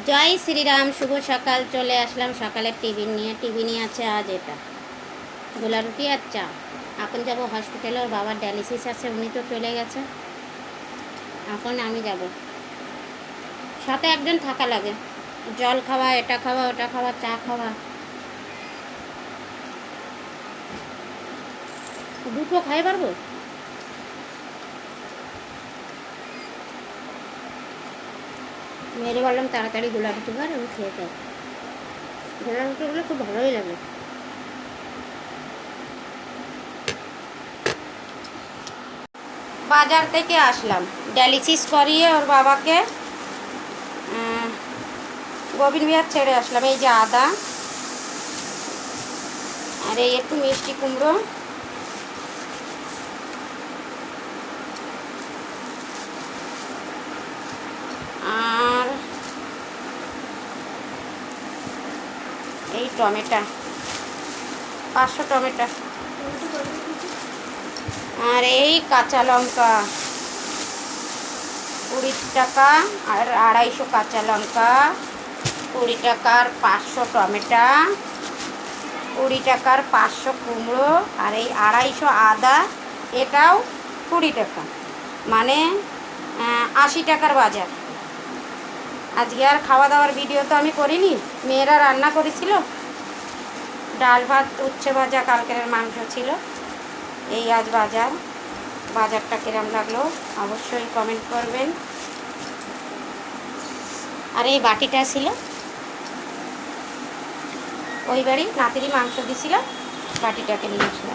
জয় শ্রীরাম, শুভ সকাল। চলে আসলাম সকালের টিফিন নিয়ে আছে আজ এটা গোলা রুটি আর চা। এখন যাব হসপিটালে, ওর বাবার ডায়ালিসিস আছে, উনি তো চলে গেছে। এখন আমি যাব, সাথে একজন থাকা লাগে, জল খাওয়া, এটা খাওয়া, ওটা খাওয়া, চা খাওয়া, দুটো খাই পারবো। মেয়েরে বললাম তাড়াতাড়ি গোলা রুটি কর, আমি খেয়ে যাই। গোলা রুটিগুলো খুব ভালোই লাগে। বাজার থেকে আসলাম, ডায়ালিসিস করিয়ে ওর বাবাকে গোবিন্দবিহার ছেড়ে আসলাম। এই যে আদা, আর এই একটু মিষ্টি কুমড়ো, আর এই টমেটো, 500 টমেটো, আর এই কাঁচা লঙ্কা 20 টাকা, আর 250 কাঁচা লঙ্কা, 20 টাকার 500 টমেটো, 20 টাকার 500 কুমড়ো, আর এই 250 আদা, এটাও 20 টাকা, মানে 80 টাকার বাজার। আজকে আর খাওয়া দাওয়ার ভিডিও তো আমি করিনি, মেয়েরা রান্না করেছিল, ডাল ভাত, উচ্ছে ভাজা, কালকের মাংস ছিল। এই আজ বাজারটা কিরম লাগলো অবশ্যই কমেন্ট করবেন। আর এই বাটিটা ছিল ওই বাড়ি নাতিরি মাংস দিছিল, বাটিটাকে নিয়ে আসলাম।